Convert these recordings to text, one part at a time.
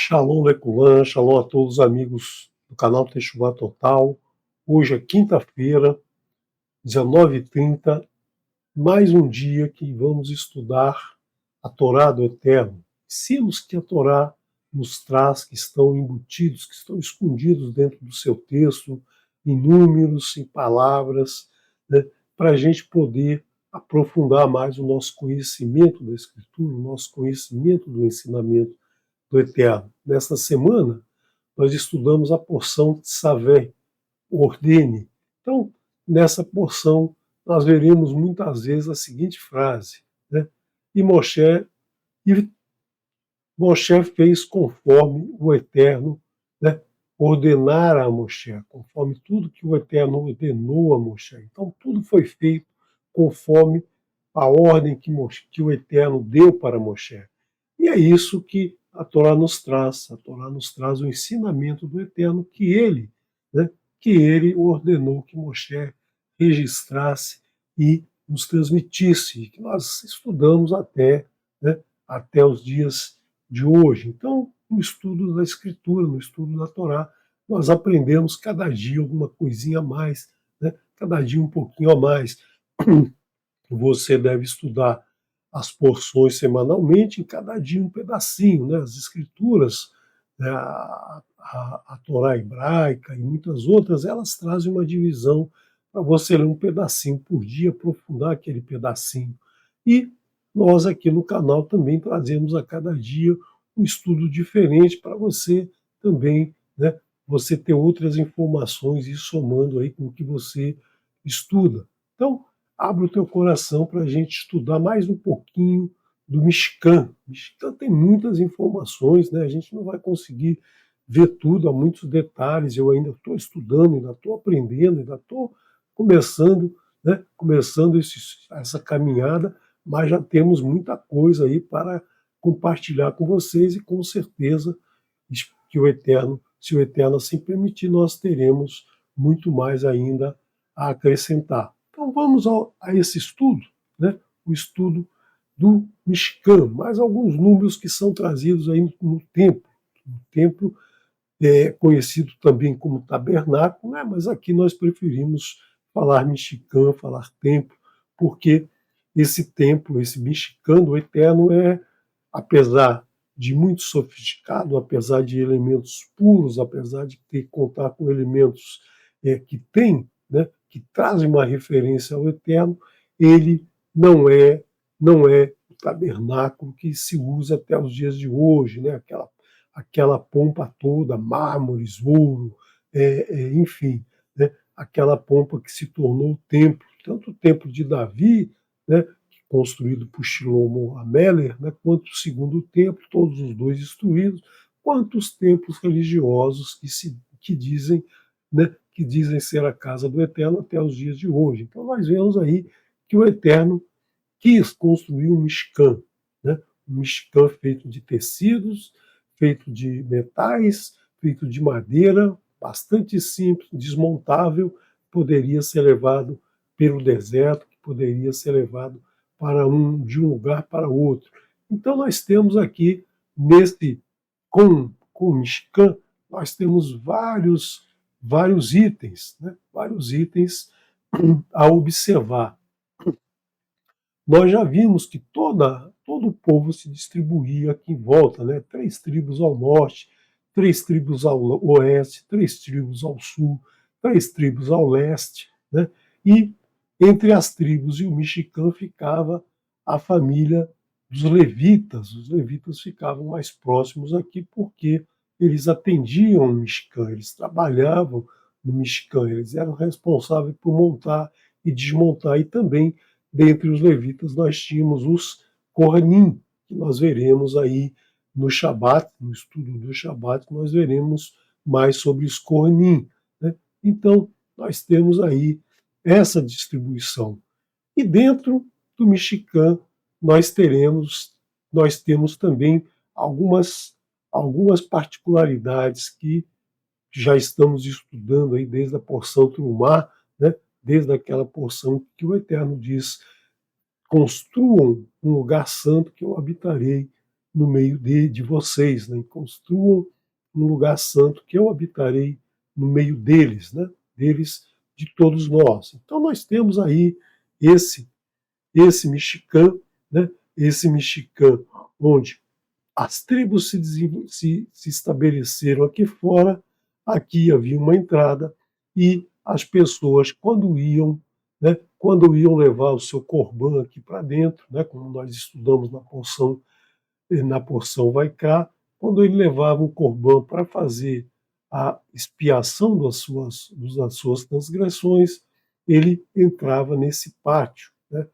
Shalom Leculan, shalom a todos os amigos do canal Teshuvá Total. Hoje é quinta-feira, 19h30, mais um dia que vamos estudar a Torá do Eterno. Ensinos que a Torá nos traz, que estão embutidos, que estão escondidos dentro do seu texto, em números, em palavras, né, para a gente poder aprofundar mais o nosso conhecimento da Escritura, o nosso conhecimento do ensinamento do Eterno. Nesta semana, nós estudamos a porção de Savé, ordene. Então, nessa porção, nós veremos muitas vezes a seguinte frase, né? E Moshe fez conforme o Eterno, né, ordenara a Moshe, conforme tudo que o Eterno ordenou a Moshe. Então, tudo foi feito conforme a ordem que o Eterno deu para Moshe. E é isso que a Torá nos traz. A Torá nos traz o ensinamento do Eterno que ele ordenou que Moshe registrasse e nos transmitisse, que nós estudamos até os dias de hoje. Então, no estudo da Escritura, no estudo da Torá, nós aprendemos cada dia alguma coisinha a mais, né? Cada dia um pouquinho a mais. Você deve estudar as porções semanalmente, em cada dia um pedacinho, né? As Escrituras, né? A Torá hebraica e muitas outras, elas trazem uma divisão para você ler um pedacinho por dia, aprofundar aquele pedacinho. E nós aqui no canal também trazemos a cada dia um estudo diferente para você também, né, você ter outras informações e ir somando aí com o que você estuda. Então, abre o teu coração para a gente estudar mais um pouquinho do Mishkan. O Mishkan tem muitas informações, né? A gente não vai conseguir ver tudo, há muitos detalhes. Eu ainda estou estudando, ainda estou aprendendo, ainda estou começando essa caminhada, mas já temos muita coisa aí para compartilhar com vocês e com certeza que o Eterno, se o Eterno assim permitir, nós teremos muito mais ainda a acrescentar. Então vamos a esse estudo, né? O estudo do Mishkan, mais alguns números que são trazidos aí no templo. O templo é conhecido também como tabernáculo, né? Mas aqui nós preferimos falar Mishkan, falar templo, porque esse templo, esse Mishkan do Eterno apesar de muito sofisticado, apesar de elementos puros, apesar de ter que contar com elementos que tem, né, que trazem uma referência ao Eterno, ele não é o tabernáculo que se usa até os dias de hoje, né, aquela pompa toda, mármores, ouro, enfim, né, aquela pompa que se tornou o templo, tanto o templo de Davi, né, construído por Shlomo Ameler, né, quanto o segundo templo, todos os dois destruídos, quanto os templos religiosos que dizem ser a casa do Eterno até os dias de hoje. Então nós vemos aí que o Eterno quis construir um Mishkan, né, um Mishkan feito de tecidos, feito de metais, feito de madeira, bastante simples, desmontável, poderia ser levado pelo deserto, poderia ser levado de um lugar para outro. Então nós temos aqui, com o Mishkan, nós temos vários itens, né? Vários itens a observar. Nós já vimos que todo o povo se distribuía aqui em volta, né? 3 tribos ao norte, 3 tribos ao oeste, 3 tribos ao sul, 3 tribos ao leste, né? E entre as tribos e o Mishkan ficava a família dos levitas. Os levitas ficavam mais próximos aqui porque eles atendiam o Mishkan, eles trabalhavam no Mishkan, eles eram responsáveis por montar e desmontar. E também, dentre os levitas, nós tínhamos os Kohanim, que nós veremos aí no Shabat, no estudo do Shabat, nós veremos mais sobre os Kohanim, né? Então, nós temos aí essa distribuição. E dentro do Mishkan nós temos também algumas particularidades que já estamos estudando aí desde a porção Trumá, né? Desde aquela porção que o Eterno diz: construam um lugar santo que eu habitarei no meio de vocês, né? Construam um lugar santo que eu habitarei no meio deles, né? Deles, de todos nós. Então nós temos aí esse Mexicã, né? Esse Mexicã onde as tribos se estabeleceram aqui fora, aqui havia uma entrada, e as pessoas, quando iam, né, quando iam levar o seu corban aqui para dentro, né, como nós estudamos na porção Vaikra, quando ele levava o corban para fazer a expiação das suas transgressões, ele entrava nesse pátio, né?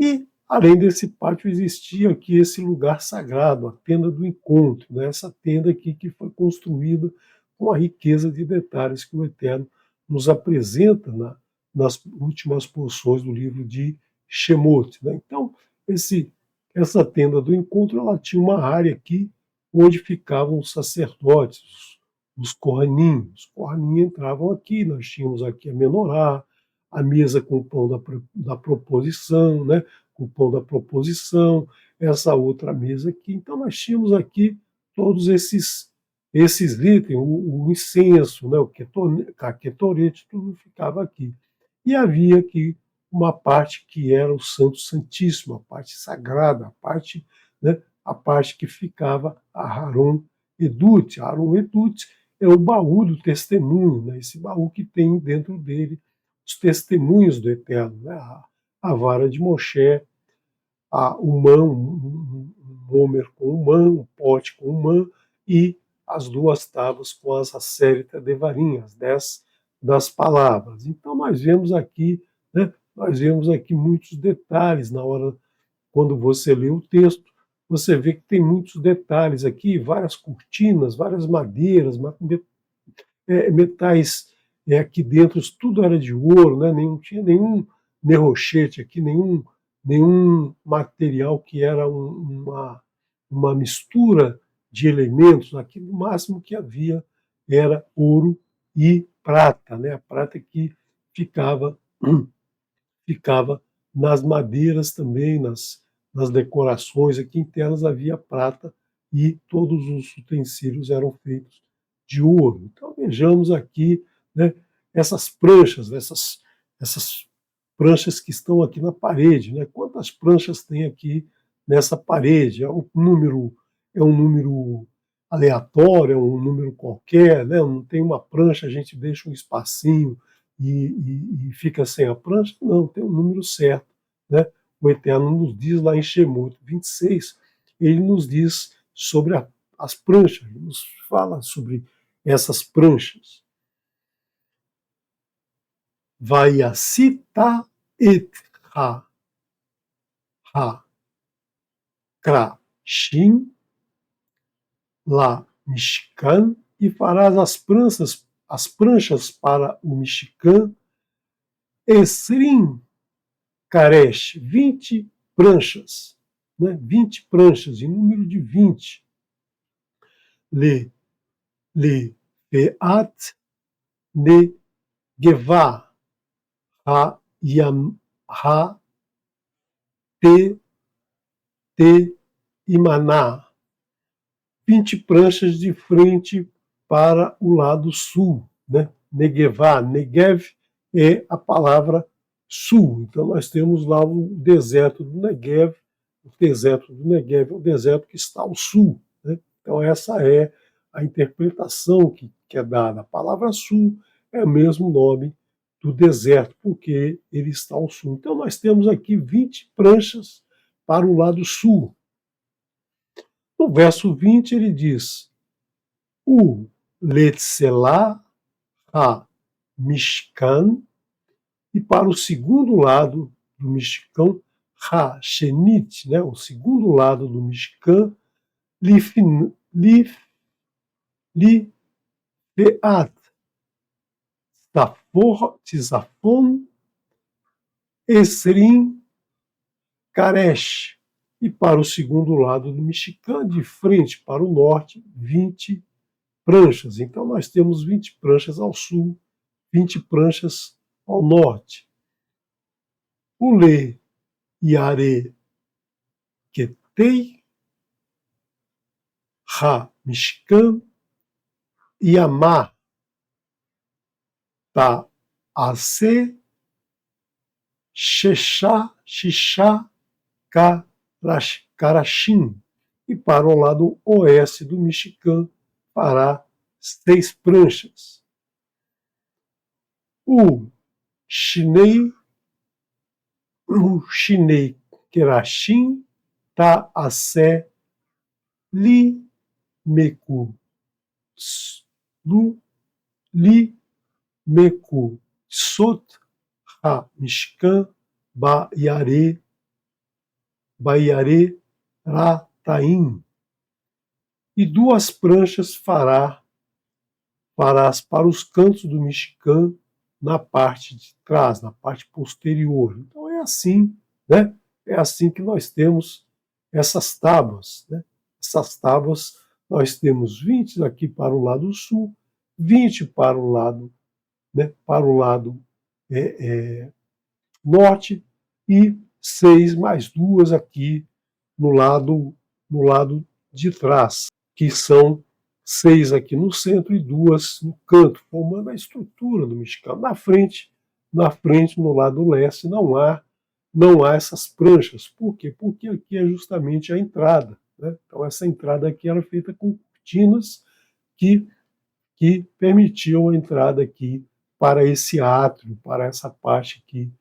E, além desse pátio, existia aqui esse lugar sagrado, a tenda do encontro, né? Essa tenda aqui que foi construída com a riqueza de detalhes que o Eterno nos apresenta nas últimas porções do livro de Shemot, né? Então, essa tenda do encontro, ela tinha uma área aqui onde ficavam os sacerdotes, os Kohanim. Os Kohanim entravam aqui, nós tínhamos aqui a menorá, a mesa com o pão da proposição, né? Com o pão da proposição, essa outra mesa aqui. Então nós tínhamos aqui todos esses itens, o incenso, né? O caquetorete, tudo ficava aqui. E havia aqui uma parte que era o Santo Santíssimo, a parte sagrada, a parte, né? A parte que ficava a Aharon Edut. Aharon Edut é o baú do testemunho, né? Esse baú que tem dentro dele os testemunhos do Eterno, né? A vara de Moshe, o mã, um homer com o mã, um pote com o mã, e as duas tábuas com as acérita devarim, as 10 das palavras. Então nós vemos aqui, né, muitos detalhes na hora, quando você lê o texto, você vê que tem muitos detalhes aqui, várias cortinas, várias madeiras, metais aqui dentro, tudo era de ouro, né? Não tinha nenhum nerrochete aqui, nenhum material que era uma mistura de elementos. Aqui no máximo que havia era ouro e prata, né? A prata que ficava nas madeiras também, nas decorações aqui internas havia prata e todos os utensílios eram feitos de ouro. Então vejamos aqui, né, essas pranchas, essas pranchas que estão aqui na parede, né? Quantas pranchas tem aqui nessa parede? É um número aleatório, é um número qualquer, né? Não tem uma prancha, a gente deixa um espacinho e fica sem a prancha? Não, tem um número certo, né? O Eterno nos diz lá em Shemot 26, ele nos diz sobre as pranchas, ele nos fala sobre essas pranchas. Vaiasita et krashim la Mishkan, e farás as pranchas para o Mishkan, Esrim Karesh, 20 pranchas, né? 20 pranchas, em número de 20. Le Peat ne Gevá, ha te Imaná, 20 pranchas de frente para o lado sul, né? Negevá, Negev é a palavra sul. Então nós temos lá o deserto do Negev. O deserto do Negev é o deserto que está ao sul, né? Então essa é a interpretação que é dada. A palavra sul é o mesmo nome do deserto, porque ele está ao sul. Então nós temos aqui 20 pranchas para o lado sul. No verso 20 ele diz: o Letzelá ha Mishkan, e para o segundo lado do Mishkan, ha Shenit, né, o segundo lado do Mishkan, Lifeat, Tzafon, Esrim, Karesh, e para o segundo lado do Mishkan, de frente para o norte, 20 pranchas. Então nós temos 20 pranchas ao sul, 20 pranchas ao norte. Ule Yare Ketei ha-mishkan yamah ta'aseh shisha karashim. E para o lado oeste do Mishkan fará 6 pranchas. O Shinei Kerashim ta'aseh li mekutsot ha-mishkan ba'yare rataim. E 2 pranchas farás para os cantos do Mishkan na parte de trás, na parte posterior. Então é assim, né? É assim que nós temos essas tábuas, né? Essas tábuas nós temos 20 aqui para o lado sul, 20 para o lado, né, norte e 6 mais 2 aqui no lado de trás, que são 6 aqui no centro e 2 no canto, formando a estrutura do Mishkan. Na frente, no lado leste, não há essas pranchas. Por quê? Porque aqui é justamente a entrada, né? Então essa entrada aqui era feita com cortinas que permitiam a entrada aqui para esse átrio, para essa parte aqui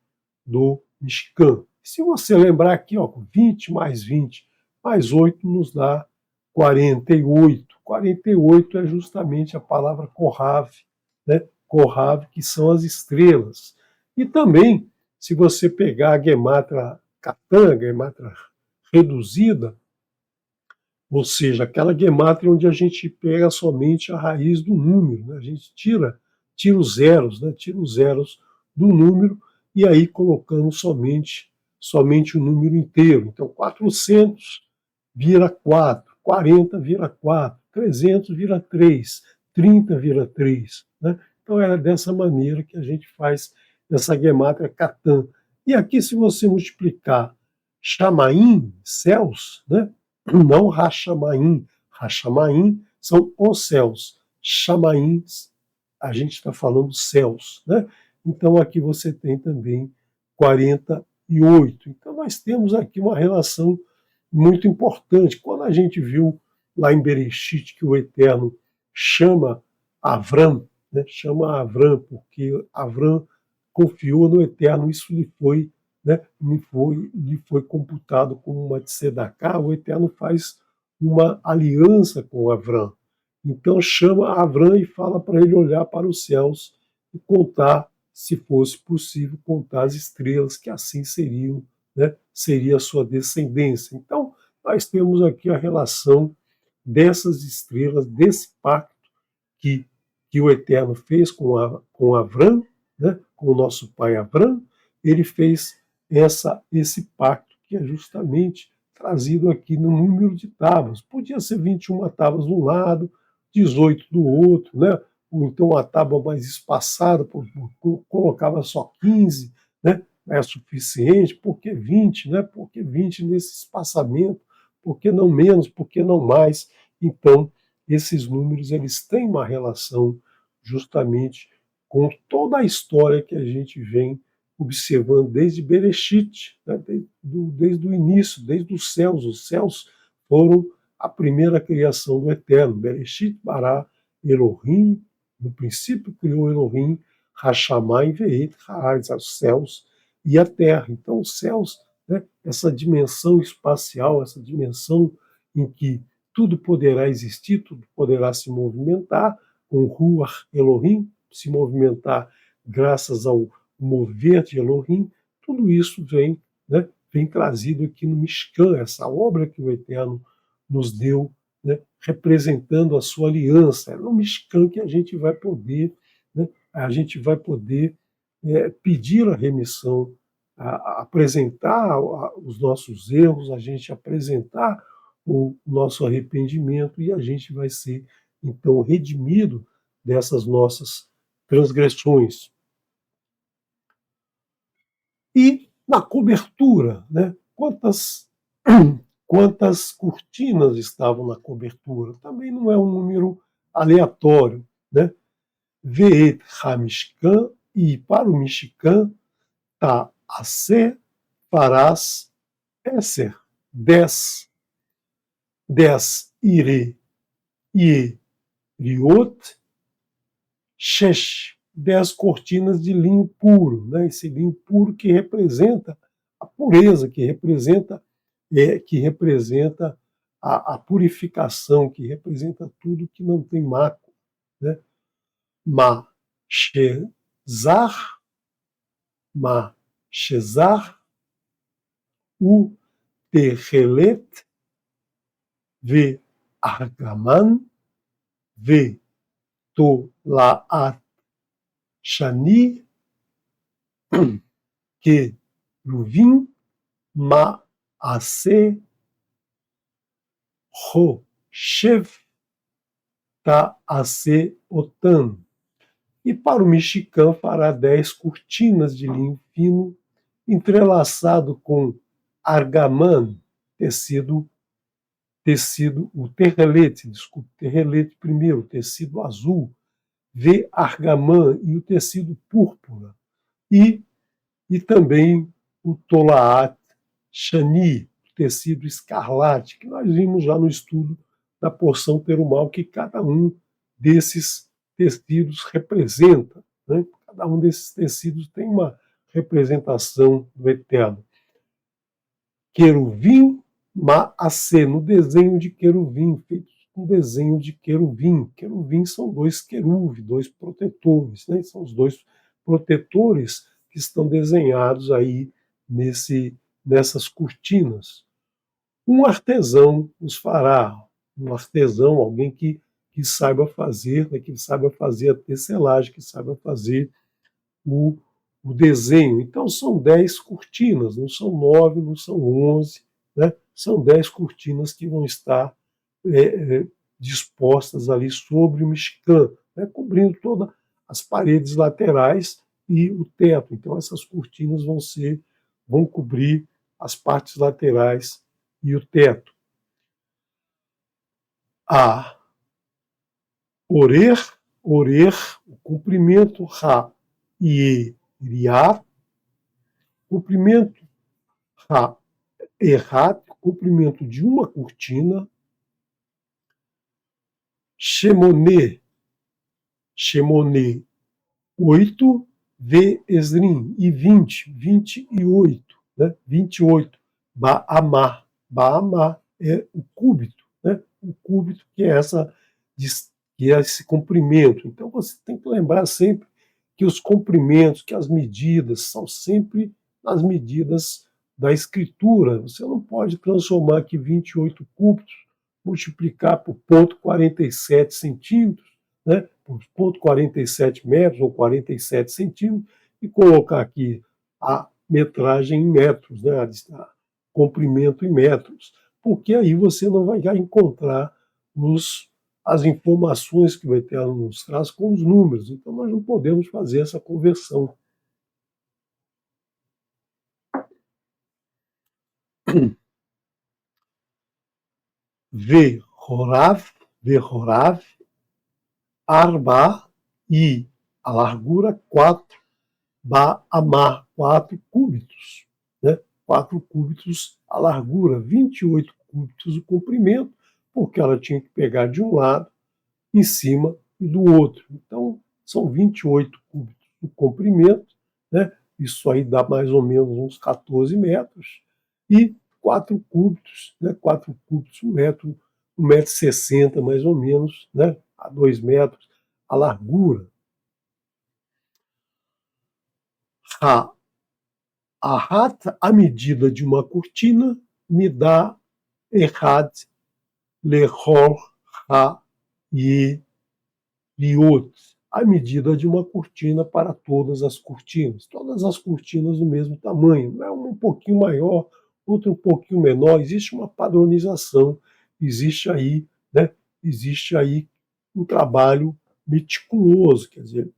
do Mishkan. Se você lembrar aqui, ó, 20 mais 20 mais 8 nos dá 48. 48 é justamente a palavra Kohav, né? Kohav, que são as estrelas. E também, se você pegar a Gematra Katan, a Gematra reduzida, ou seja, aquela gemátria onde a gente pega somente a raiz do número, né? A gente tira os zeros, né? Tira os zeros do número e aí colocando somente o número inteiro. Então 400 vira 4, 40 vira 4, 300 vira 3, 30 vira 3, né? Então é dessa maneira que a gente faz essa gemátria Katan. E aqui, se você multiplicar Chamaim, céus, né? Não Rachamaim. Rachamaim são os céus. Chamaim, a gente está falando céus, né? Então aqui você tem também 48. Então nós temos aqui uma relação muito importante. Quando a gente viu lá em Bereshit que o Eterno chama Avram, né? Chama Avram, porque Avram confiou no Eterno, isso lhe foi, né, lhe foi computado como uma tzedakah. O Eterno faz uma aliança com Avram. Então chama Avram e fala para ele olhar para os céus e contar, se fosse possível, contar as estrelas, que assim seriam, né, seria a sua descendência. Então nós temos aqui a relação dessas estrelas, desse pacto que o Eterno fez com Avram, né, com o nosso pai Avram. Ele fez esse pacto que é justamente trazido aqui no número de tábuas. Podia ser 21 tábuas de um lado, 18 do outro, né? Ou então uma tábua mais espaçada, colocava só 15, né? É suficiente. Por que 20? Né? Por que 20 nesse espaçamento? Por que não menos? Por que não mais? Então, esses números eles têm uma relação justamente com toda a história que a gente vem observando desde Bereshit, né, desde o início, desde os céus. Os céus foram a primeira criação do Eterno. Bereshit bara Elohim, no princípio criou Elohim, Hashamayim ve'et haaretz, os céus e a terra. Então os céus, né, essa dimensão espacial, essa dimensão em que tudo poderá existir, tudo poderá se movimentar, com Ruach Elohim, se movimentar graças ao mover de Elohim, tudo isso vem, né, vem trazido aqui no Mishkan, essa obra que o Eterno nos deu, né, representando a sua aliança. É no Mishkan que a gente vai poder, né, pedir a remissão, apresentar os nossos erros, a gente apresentar o nosso arrependimento e a gente vai ser, então, redimido dessas nossas transgressões. E na cobertura, né? quantas cortinas estavam na cobertura. Também não é um número aleatório, né? Ve'et ha-mishkan, e para o Mishkan, tá Aseh farás Esser, 10, 10 iriot, shesh, 10 cortinas de linho puro, né? Esse linho puro que representa a pureza, que representa a purificação, que representa tudo que não tem mácula, né? Ma shezar, ma shezar, u techelet, ve argaman, ve tolaat shani, que ruvim, ma ase, Roshev, Ta'ase Otan. E para o mexicano fará 10 cortinas de linho fino, entrelaçado com argamã, tecido, o terrelete, desculpe, terrelete primeiro, tecido azul, V argamã e o tecido púrpura, e também o tolaat shani, tecido escarlate, que nós vimos já no estudo da porção terumal, que cada um desses tecidos representa, né? Cada um desses tecidos tem uma representação do eterno. Queruvim Maasê, no desenho de queruvim, feito com desenho de queruvim. Queruvim são dois querubins, dois protetores, né? São os dois protetores que estão desenhados aí nessas cortinas. Um artesão os fará, um artesão, alguém que saiba fazer, né, que saiba fazer a tecelagem, que saiba fazer o desenho. Então são 10 cortinas, não são 9, não são 11, né? São 10 cortinas que vão estar dispostas ali sobre o Mishkan, né, cobrindo todas as paredes laterais e o teto. Então essas cortinas vão cobrir as partes laterais e o teto. A orer, o comprimento, ra e riá, comprimento ra errat, comprimento de uma cortina, shemonê 8, ve esrim, e 28, né? 28, ba'amá é o cúbito, né? O cúbito que é esse comprimento. Então você tem que lembrar sempre que os comprimentos, que as medidas são sempre as medidas da escritura. Você não pode transformar aqui 28 cúbitos, multiplicar por 0,47 centímetros, né, por 0,47 metros ou 47 centímetros, e colocar aqui a metragem em metros, né, a comprimento em metros, porque aí você não vai encontrar as informações que o Eterno nos traz com os números. Então nós não podemos fazer essa conversão. Vehorav, Arba, e a largura 4, Ba'amá, 4 cúbitos, né? 4 cúbitos a largura, 28 cúbitos o comprimento, porque ela tinha que pegar de um lado, em cima e do outro. Então, são 28 cúbitos o comprimento, né? Isso aí dá mais ou menos uns 14 metros, e 4 cúbitos, né? 4 cúbitos, 1,60 m mais ou menos, né? A 2 metros, a largura. A medida de uma cortina me dá errad lechor ha-yeriot, a medida de uma cortina para todas as cortinas. Todas as cortinas do mesmo tamanho, não é um pouquinho maior, outro um pouquinho menor, existe uma padronização, existe aí um trabalho meticuloso, quer dizer,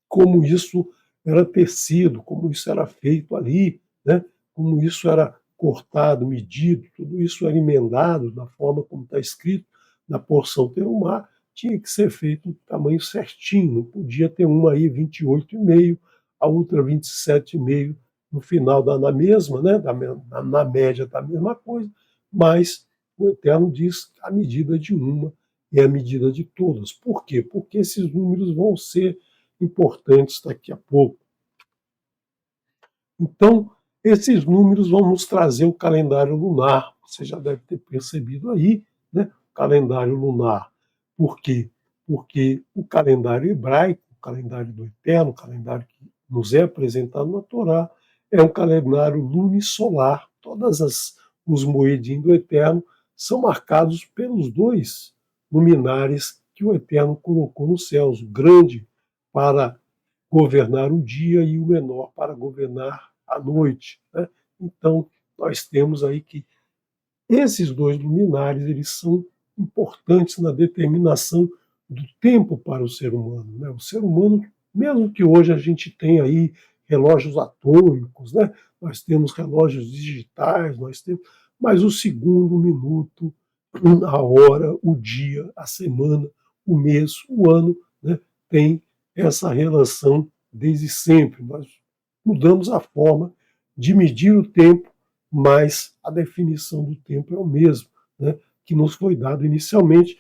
como isso era tecido, como isso era feito ali, né? Como isso era cortado, medido, tudo isso era emendado da forma como está escrito na porção terumar, tinha que ser feito no tamanho certinho, não podia ter uma aí 28,5, a outra 27,5 no final na mesma, né, na média da mesma coisa, mas o Eterno diz a medida de uma é a medida de todas. Por quê? Porque esses números vão ser importantes daqui a pouco. Então, esses números vão nos trazer o calendário lunar. Você já deve ter percebido aí, né? O calendário lunar. Por quê? Porque o calendário hebraico, o calendário do Eterno, o calendário que nos é apresentado na Torá, é um calendário lunisolar. Os moedim do Eterno são marcados pelos dois luminares que o Eterno colocou nos céus, o grande para governar o dia e o menor para governar a noite, né? Então, nós temos aí que esses dois luminares eles são importantes na determinação do tempo para o ser humano, né? O ser humano, mesmo que hoje a gente tenha aí relógios atômicos, né? Nós temos relógios digitais, nós temos, mas o segundo, o minuto, a hora, o dia, a semana, o mês, o ano, né, tem essa relação desde sempre. Nós mudamos a forma de medir o tempo, mas a definição do tempo é o mesmo, né, que nos foi dado inicialmente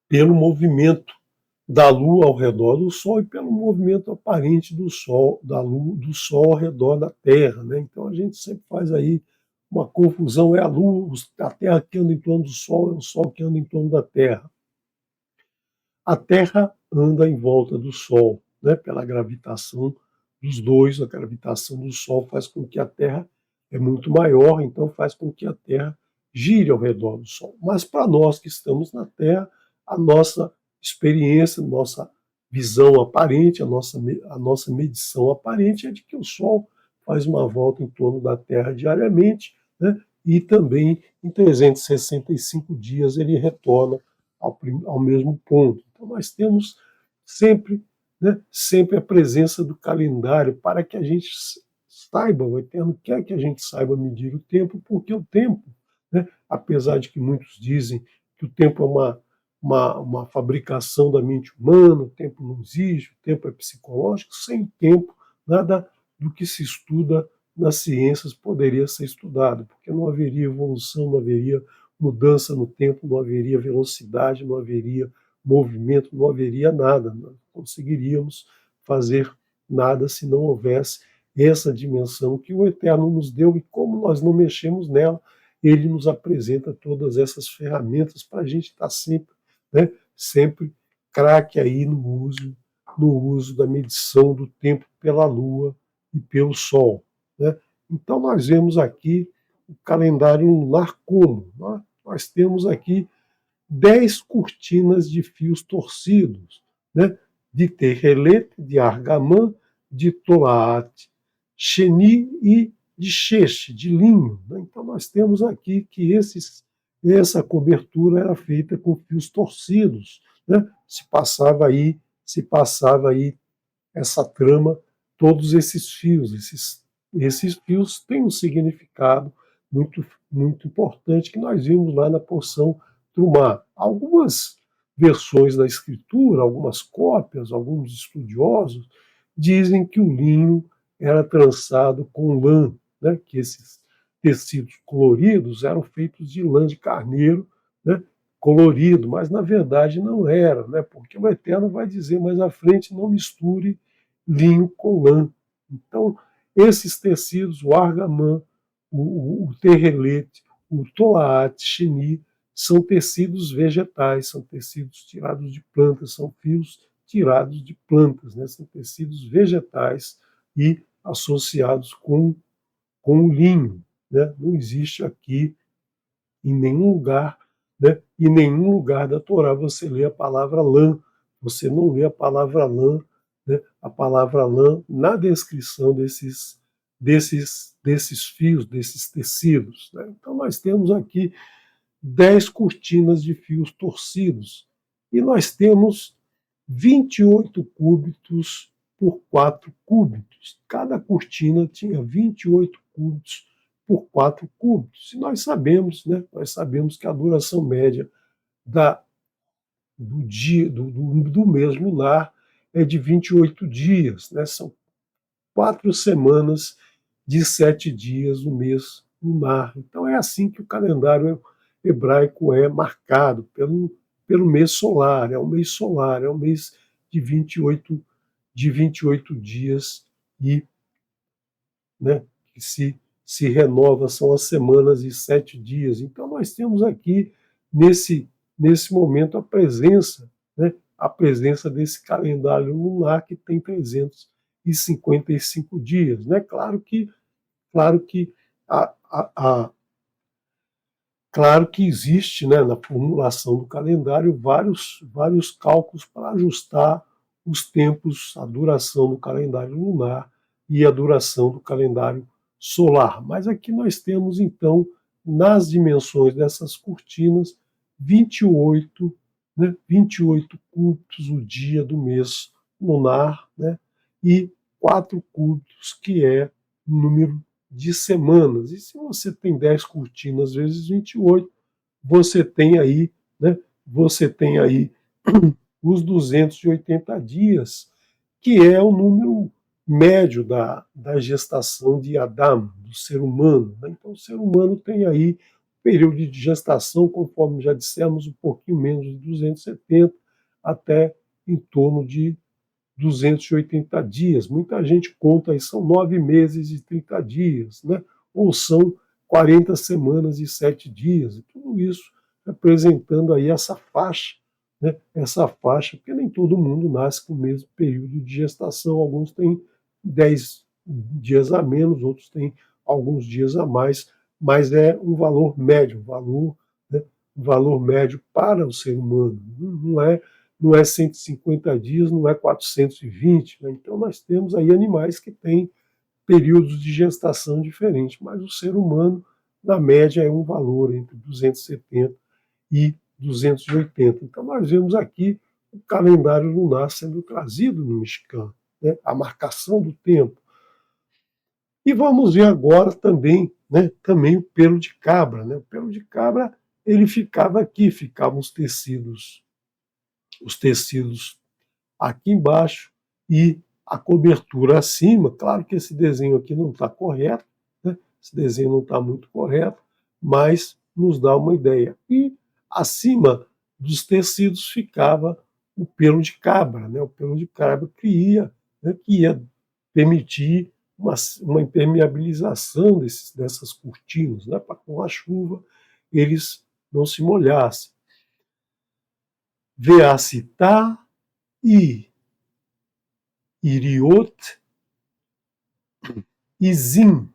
pelo movimento da Lua ao redor do Sol e pelo movimento aparente do Sol, da Lua, do Sol ao redor da Terra, né? Então a gente sempre faz aí uma confusão, é a Lua, a Terra que anda em torno do Sol, é o Sol que anda em torno da Terra. A Terra anda em volta do Sol, né? Pela gravitação dos dois, a gravitação do Sol faz com que a Terra é muito maior, então faz com que a Terra gire ao redor do Sol. Mas para nós que estamos na Terra, a nossa experiência, nossa visão aparente, a nossa medição aparente é de que o Sol faz uma volta em torno da Terra diariamente, né? E também em 365 dias ele retorna ao mesmo ponto. Então nós temos sempre, né, sempre a presença do calendário para que a gente saiba, o Eterno quer que a gente saiba medir o tempo, porque o tempo, né, apesar de que muitos dizem que o tempo é uma fabricação da mente humana, o tempo não existe, o tempo é psicológico, sem tempo, nada do que se estuda nas ciências poderia ser estudado, porque não haveria evolução, não haveria mudança no tempo, não haveria velocidade, não haveria movimento, não haveria nada. Não conseguiríamos fazer nada se não houvesse essa dimensão que o Eterno nos deu, e como nós não mexemos nela, ele nos apresenta todas essas ferramentas para a gente estar sempre, né, sempre craque aí no uso da medição do tempo pela Lua e pelo Sol, né? Então nós vemos aqui o calendário lunar como? Nós temos aqui 10 cortinas de fios torcidos, né? De Terrelet, de Argamã, de Tolaat, Sheni e de Xexe, de linho, né? Então nós temos aqui que essa cobertura era feita com fios torcidos, né? Se passava aí essa trama, todos esses fios. Esses fios têm um significado muito, muito importante que nós vimos lá na porção Trumá. Algumas versões da escritura, algumas cópias, alguns estudiosos, dizem que o linho era trançado com lã, né? Que esses tecidos coloridos eram feitos de lã de carneiro, né? Colorido, mas na verdade não era, né? Porque o Eterno vai dizer mais à frente: não misture linho com lã. Então, esses tecidos, o argamã, o terrelete, o toaat, cheni, são tecidos vegetais, são tecidos tirados de plantas, são fios tirados de plantas, né? São tecidos vegetais e associados com o linho, né? Não existe aqui em nenhum lugar, né? Em nenhum lugar da Torá você lê a palavra lã, você não lê a palavra lã, né? A palavra lã na descrição desses fios, desses tecidos, né? Então nós temos aqui 10 cortinas de fios torcidos e nós temos 28 cúbitos por 4 cúbitos. Cada cortina tinha 28 cúbitos por 4 cúbitos. E nós sabemos, né, que a duração média do mês lunar é de 28 dias, né? São 4 semanas de 7 dias no mês lunar. Então é assim que o calendário hebraico é marcado, pelo mês solar. É um mês solar, é um mês de 28 dias e, né, que se renova, são as semanas de 7 dias. Então nós temos aqui, nesse momento, a presença desse calendário lunar que tem 355 dias. Né? A, a, a, claro que existe, né, na formulação do calendário vários cálculos para ajustar os tempos, a duração do calendário lunar e a duração do calendário solar. Mas aqui nós temos, então, nas dimensões dessas cortinas, 28, né, 28 cúbitos o dia do mês lunar, né, e 4 cúbitos, que é o número de semanas. E se você tem 10 cortinas vezes 28, você tem aí, né, você tem aí os 280 dias, que é o número médio da gestação de Adam, do ser humano. Né? Então, o ser humano tem aí período de gestação, conforme já dissemos, um pouquinho menos de 270, até em torno de 280 dias. Muita gente conta aí, são 9 meses e 30 dias, né? Ou são 40 semanas e 7 dias. E tudo isso representando aí essa faixa, né? Essa faixa, porque nem todo mundo nasce com o mesmo período de gestação. Alguns têm 10 dias a menos, outros têm alguns dias a mais, mas é um valor médio, né? Um valor médio para o ser humano. Não é 150 dias, não é 420. Né? Então, nós temos aí animais que têm períodos de gestação diferentes, mas o ser humano, na média, é um valor entre 270 e 280. Então, nós vemos aqui o calendário lunar sendo trazido no Mishkan, né? A marcação do tempo. E vamos ver agora também, né, também o pelo de cabra. Né? O pelo de cabra, ele ficava aqui, ficavam os tecidos aqui embaixo e a cobertura acima. Claro que esse desenho aqui não está correto, né? Esse desenho não está muito correto, mas nos dá uma ideia. E acima dos tecidos ficava o pelo de cabra, né? O pelo de cabra que ia permitir uma impermeabilização dessas cortinas, né? Para com a chuva eles não se molhassem. Veacitá e Iriot e Zim.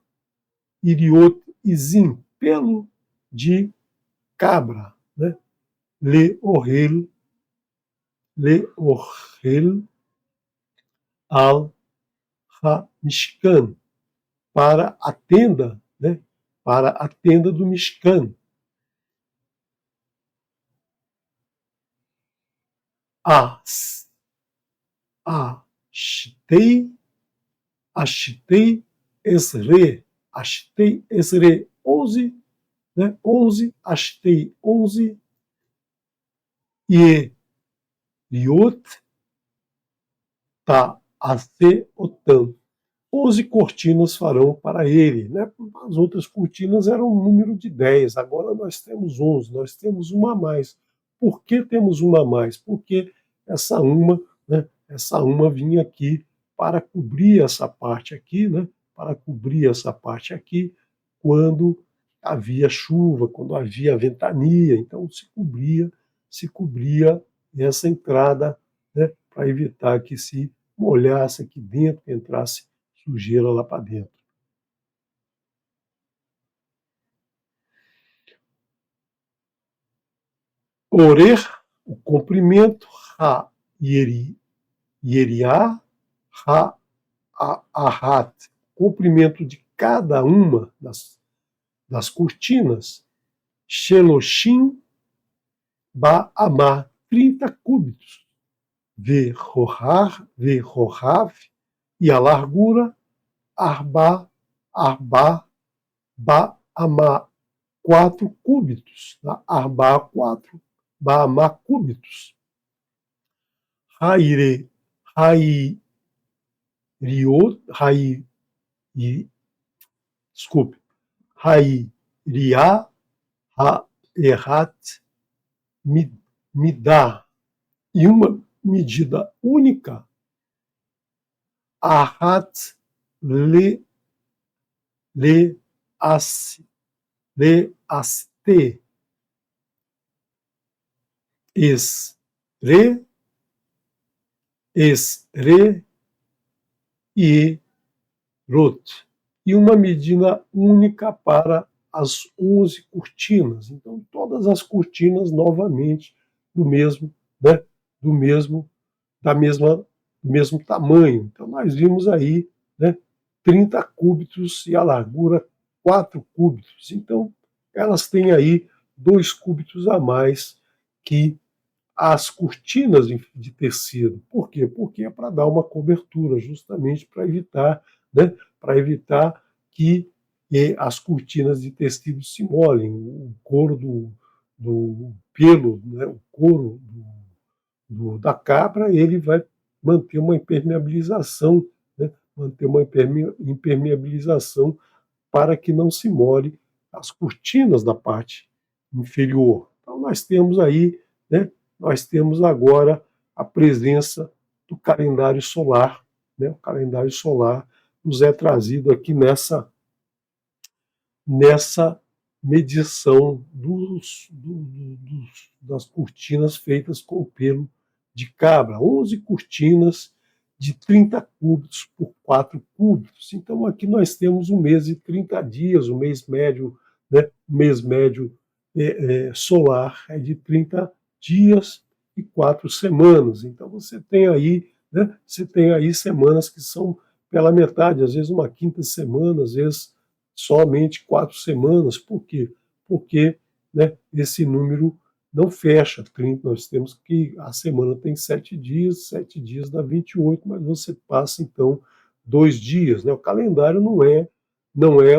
Iriot e Zim, pelo de cabra. Né? Leorel al-Ha-Mishkan, para a tenda, né? Para a tenda do Mishkan. Ashtei Esre, 11, né? 11, Ashtei 11, e Liot Ta Ase Otam. 11 cortinas farão para ele. Né? As outras cortinas eram um número de 10, agora nós temos 11, nós temos uma a mais. Por que temos uma a mais? Porque essa uma vinha aqui para cobrir essa parte aqui, né? Para cobrir essa parte aqui, quando havia chuva, quando havia ventania, então se cobria essa entrada, né? Para evitar que se molhasse aqui dentro, que entrasse sujeira lá para dentro. Orer, o comprimento, Yeriá, Ahat, comprimento de cada uma das cortinas, Sheloshim Ba'amah, 30 cúbitos, Vehorav, e a largura, Arba, Arba, Ba'amá, 4 cúbitos. Tá? Arba, 4, Ba'amá, cúbitos. Haire, Rairiot, Rai, desculpe, Rairiá, Errat, Midá. E uma medida única, Ahat, As, Aste, Re, Re e Rot. E uma medida única para as 11 cortinas. Então, todas as cortinas novamente do mesmo, né, do mesmo, da mesma, do mesmo tamanho. Então, nós vimos aí, né, 30 cúbitos e a largura 4 cúbitos. Então, elas têm aí 2 cúbitos a mais que as cortinas de tecido. Por quê? Porque é para dar uma cobertura, justamente para evitar, né, para evitar que as cortinas de tecido se molhem. O couro do pelo, né, o couro da cabra, ele vai manter uma impermeabilização, né, manter uma impermeabilização para que não se molhe as cortinas da parte inferior. Então nós temos aí, né, nós temos agora a presença do calendário solar, né, o calendário solar nos é trazido aqui nessa medição das cortinas feitas com pelo de cabra. 11 cortinas de 30 cúbitos por 4 cúbitos. Então aqui nós temos um mês de 30 dias, o mês médio, né, o mês médio solar é de 30 dias e 4 semanas. Então você tem aí, né, você tem aí semanas que são pela metade, às vezes uma quinta semana, às vezes somente 4 semanas. Por quê? Porque, né, esse número não fecha. 30, nós temos que a semana tem 7 dias dá 28, mas você passa então 2 dias. Né? O calendário não é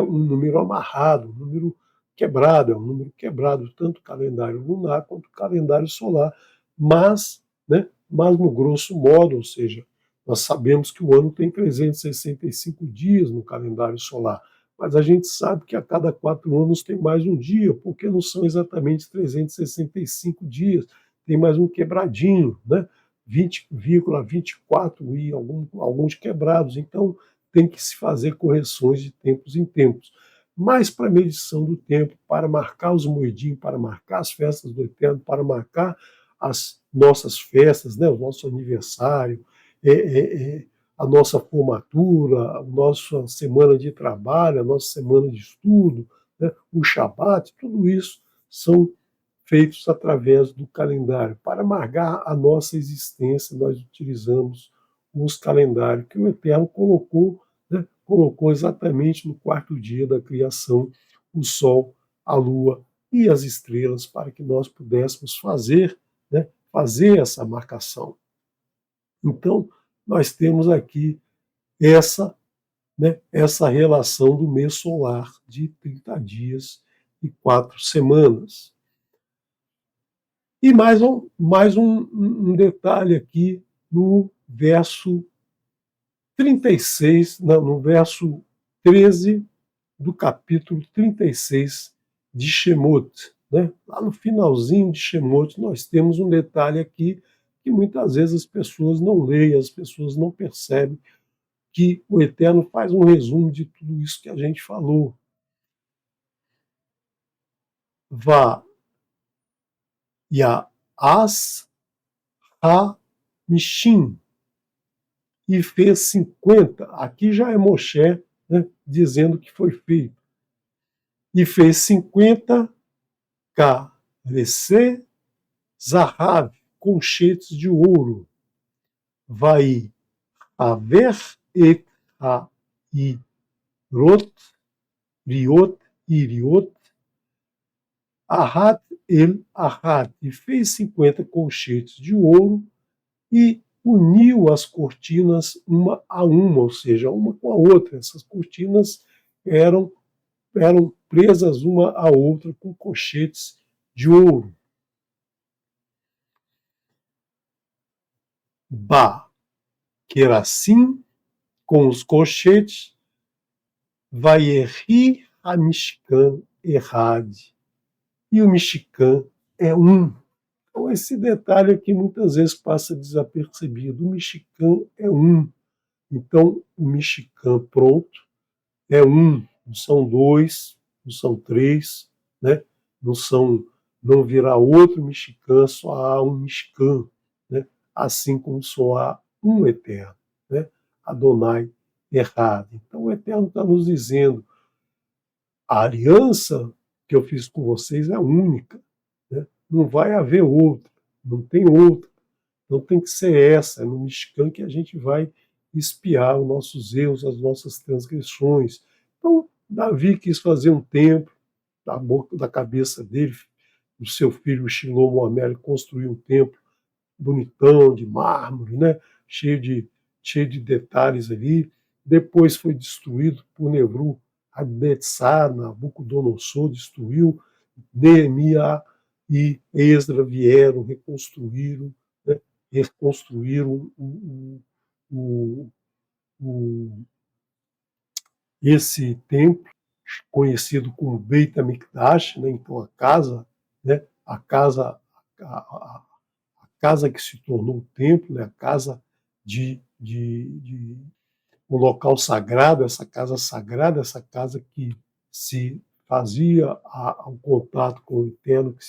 um número amarrado, um número quebrado, é um número quebrado, tanto o calendário lunar quanto o calendário solar, mas, né, mas no grosso modo, ou seja, nós sabemos que o ano tem 365 dias no calendário solar, mas a gente sabe que a cada 4 anos tem mais um dia, porque não são exatamente 365 dias, tem mais um quebradinho, né? 20,24 e alguns quebrados. Então, tem que se fazer correções de tempos em tempos. Mas para a medição do tempo, para marcar os moedinhos, para marcar as festas do Eterno, para marcar as nossas festas, né? O nosso aniversário, a nossa formatura, a nossa semana de trabalho, a nossa semana de estudo, né, o Shabat, tudo isso são feitos através do calendário. Para marcar a nossa existência, nós utilizamos os calendários que o Eterno colocou, né, colocou exatamente no 4º dia da criação, o Sol, a Lua e as estrelas, para que nós pudéssemos fazer, né, fazer essa marcação. Então, nós temos aqui essa, né, essa relação do mês solar de 30 dias e 4 semanas. E mais um detalhe aqui no verso 36, não, no verso 13 do capítulo 36 de Shemot. Né? Lá no finalzinho de Shemot nós temos um detalhe aqui que muitas vezes as pessoas não leem, as pessoas não percebem, que o Eterno faz um resumo de tudo isso que a gente falou. Vá Ya'as Ha-Mishim, e fez 50. Aqui já é Moshe, né, dizendo que foi feito. E fez 50 Kavese Zahav, colchetes de ouro. Vai haver et ha-irot, riot, iriot, Ahat el Ahat, e fez 50 colchetes de ouro, e uniu as cortinas uma a uma, ou seja, uma com a outra. Essas cortinas eram presas uma à outra com colchetes de ouro. Ba, que era assim, com os colchetes, Vaierri a Mishkan Errad. E o Mishkan é um. Então, esse detalhe aqui muitas vezes passa desapercebido. O Mishkan é um. Então, o Mishkan pronto é um. Não são dois, não são três, né? Não virá outro Mishkan, só há um Mishkan, né? Assim como só há um Eterno, né? Adonai errado. Então, o Eterno está nos dizendo: a aliança que eu fiz com vocês é única, né? Não vai haver outra, não tem outra. Não tem que ser essa, é no Mishkan que a gente vai espiar os nossos erros, as nossas transgressões. Então, Davi quis fazer um templo da cabeça dele, o seu filho Shilomo Amélio construiu um templo bonitão, de mármore, né? cheio de detalhes ali. Depois foi destruído por Nebru-Adnetzar, Nabucodonosor destruiu, Neemias e Esdra vieram, reconstruíram, né? Reconstruíram o, esse templo, conhecido como Beit HaMikdash, né? Então a casa, né? A casa que se tornou o templo, né? A casa de um local sagrado, essa casa sagrada, essa casa que se fazia ao contato com o Eterno, que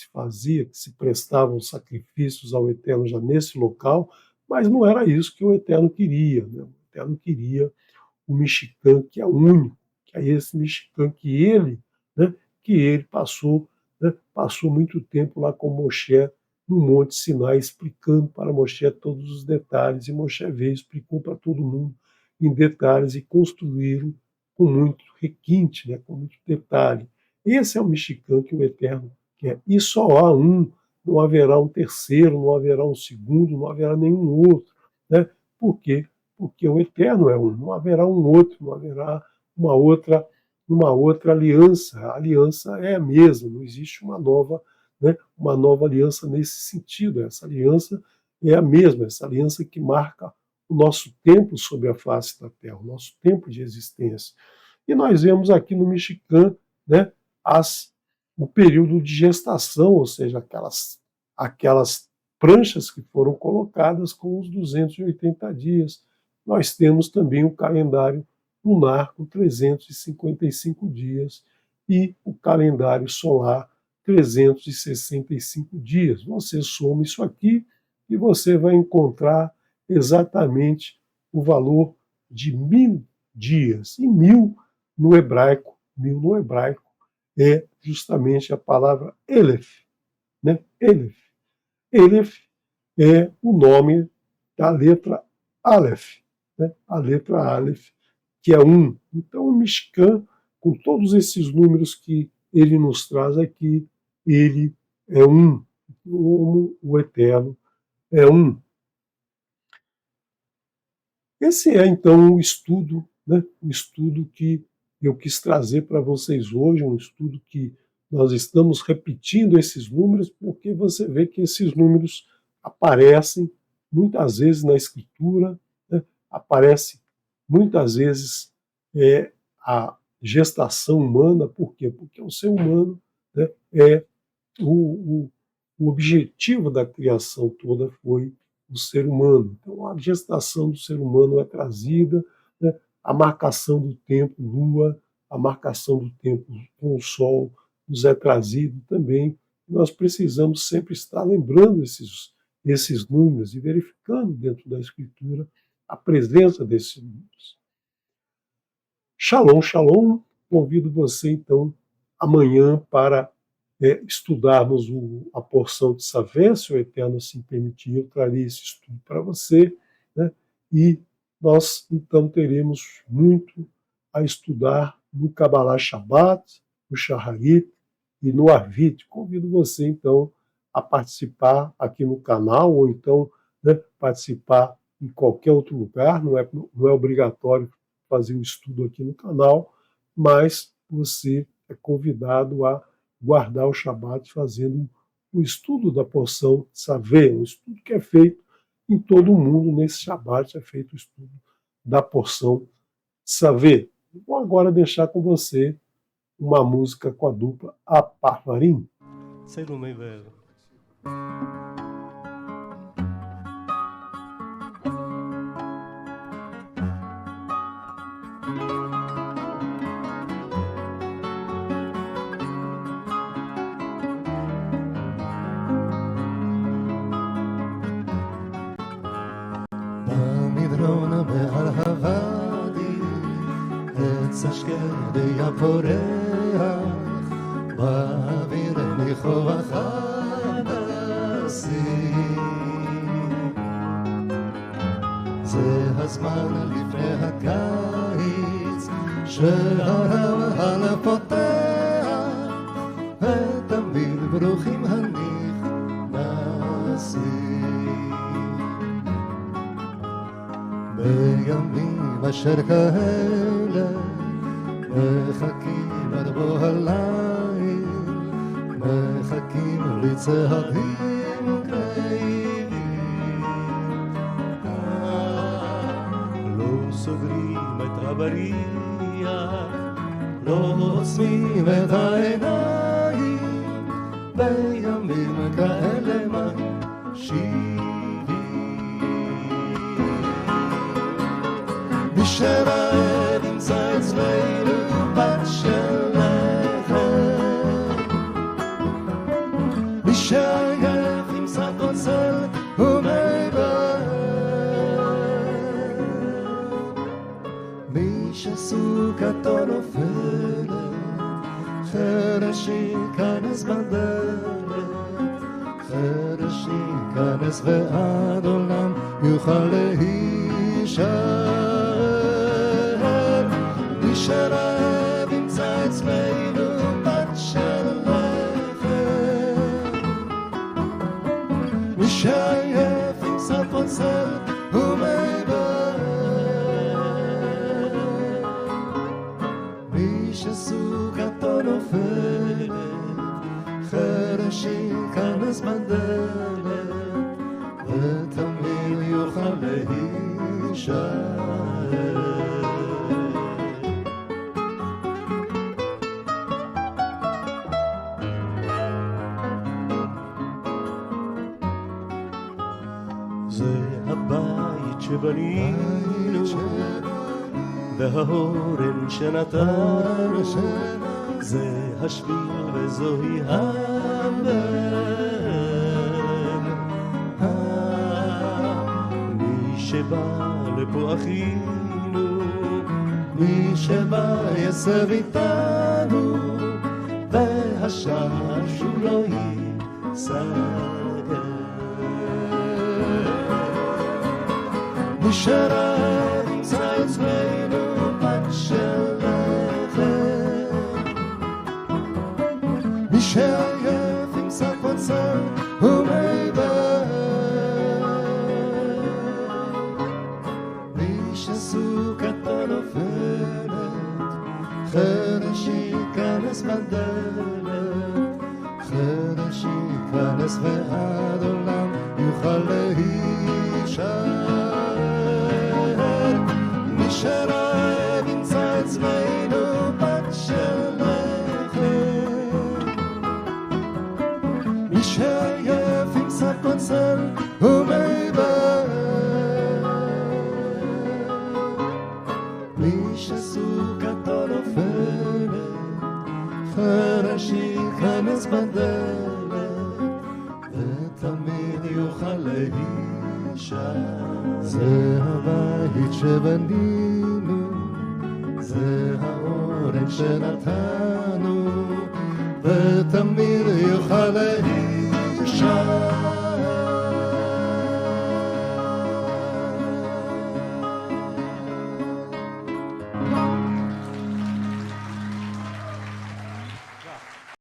se prestavam sacrifícios ao Eterno já nesse local, mas não era isso que o Eterno queria, né? O Eterno queria o Mishkan, que é único, que é esse Mishkan né, que ele passou, né, passou muito tempo lá com Moshe no Monte Sinai, explicando para Moshe todos os detalhes, e Moshe veio, explicou para todo mundo em detalhes, e construíram com muito requinte, né, com muito detalhe. Esse é o Mishkan que o Eterno quer, e só há um, não haverá um terceiro, não haverá um segundo, não haverá nenhum outro, né? Por quê? Porque o Eterno é um, não haverá um outro, não haverá uma outra aliança. A aliança é a mesma, não existe né, uma nova aliança nesse sentido. Essa aliança é a mesma, essa aliança que marca o nosso tempo sobre a face da Terra, o nosso tempo de existência. E nós vemos aqui no Mishkan, né, o período de gestação, ou seja, aquelas pranchas que foram colocadas com os 280 dias. Nós temos também o calendário lunar com 355 dias e o calendário solar 365 dias. Você soma isso aqui e você vai encontrar exatamente o valor de 1000 dias. E 1000 no hebraico é justamente a palavra Elef, né? Elef. Elef é o nome da letra Aleph, né? A letra Aleph, que é um. Então, o Mishkan, com todos esses números que ele nos traz aqui, ele é um, como o Eterno é um. Esse é, então, o estudo, né? O estudo que eu quis trazer para vocês hoje, um estudo que nós estamos repetindo esses números, porque você vê que esses números aparecem muitas vezes na Escritura, né? Aparece muitas vezes a gestação humana. Por quê? Porque o ser humano, né, o, o objetivo da criação toda foi o ser humano. Então, a gestação do ser humano é trazida, né, a marcação do tempo lua, a marcação do tempo com o sol nos é trazido também. Nós precisamos sempre estar lembrando esses números e verificando dentro da Escritura a presença desses números. Shalom, shalom. Convido você, então, amanhã para estudarmos a porção de Savé, se o Eterno assim permitir, eu trarei esse estudo para você, né? E nós, então, teremos muito a estudar no Kabbalah Shabbat, no Shaharit e no Arvit. Convido você, então, a participar aqui no canal, ou então, né, participar em qualquer outro lugar, não é obrigatório fazer um estudo aqui no canal, mas você é convidado a guardar o Shabat fazendo um estudo da porção Tzavé, um estudo que é feito em todo o mundo. Nesse Shabat é feito o estudo da porção Tzavé. Vou agora deixar com você uma música com a dupla Aparvarim. במדרון מעל הוואדי עץ השקדי הפורח באוויר ניחוח הדסים זה הזמן לפני הקיץ שהרמהל פותח ותמיד ברוכים הנכנסים בימים אשר כאלה מחכים עד בוא הליל מחכים לצעדים קרבים לא סוגרים את הבריח לא עוצמים את העיניים בימים כאלה מי שרעב ימצא אצלנו בת של לחם מי שעייף ימצא קוצר ומי בהר מי שסוכתו נופלת חרש ייכנס בדלת חרש ייכנס ועד עולם יוכל להישאר מי שרעב ימצא אצלנו בת של לחם מי שעייף ימצא פוצל ומי בהר מי שסוכתו נופלת חרש ייכנס בדלת ותמיד יוכל להישאר זה הבית שבנינו וההורן שנתנו זה השביל וזוהי הבן מי שבא לפה אחינו מי שבא יסב איתנו והשער שהוא לא ייסגר מי שרעב ימצא אצלנו בת של לחם מי שעייף ימצא קוצר ומי בהר מי שסוכתו נופלת חרש ייכנס בדלת חרש ייכנס ועד עולם יוכל להישאר מי שרעב ימצא אצלנו בת של לחם מי שעייף ימצא קוצר ומי בהר מי שסוכתו נופלת חרש ייכנס בדלת ותמיד יוכל להישאר זה הבית שבנינו זה האורן שנתנו ותמיד יוכל להישאר